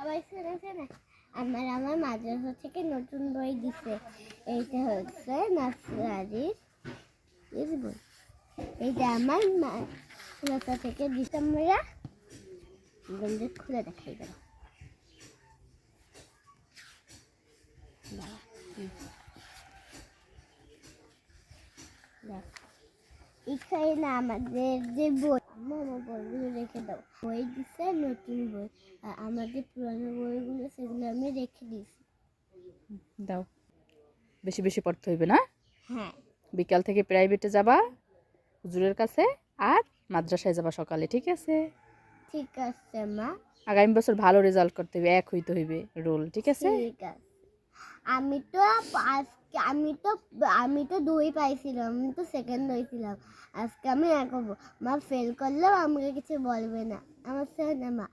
সবাই শুনেছে না, আমার আমার মাদ্রাসা থেকে নতুন বই দিছে। এইটা হচ্ছে নার্সারির বই। এইটা আমার মাদ্রাসা থেকে দিছে। আমরা গঞ্জে খুলে দেখাই দেবো। এখানে আমাদের যে বই, মামা বইগুলো রেখে দাও। বই দিচ্ছে নতুন বই, আর আমাদের পুরানো বইগুলো সেগুলো আমি রেখে দিয়েছি। দাও, বেশি বেশি পড়তে হইবে না। হ্যাঁ, বিকাল থেকে প্রাইভেটে যাবা হুজুরের কাছে, আর মাদ্রাসায় যাবা সকালে, ঠিক আছে? ঠিক আছে মা। আগামী বছর ভালো রেজাল্ট করতে হইবে, 1 হইতে হইবে রোল, ঠিক আছে? ঠিক আছে। আমি তো আজকে আমি তো 2 পাইছিলাম, আমি তো সেকেন্ড হয়েছিলাম। আজকে আমি 1 হবো। মা ফেল করলেও আমাকে কিছু বলবে না, আমার সাথে না মা।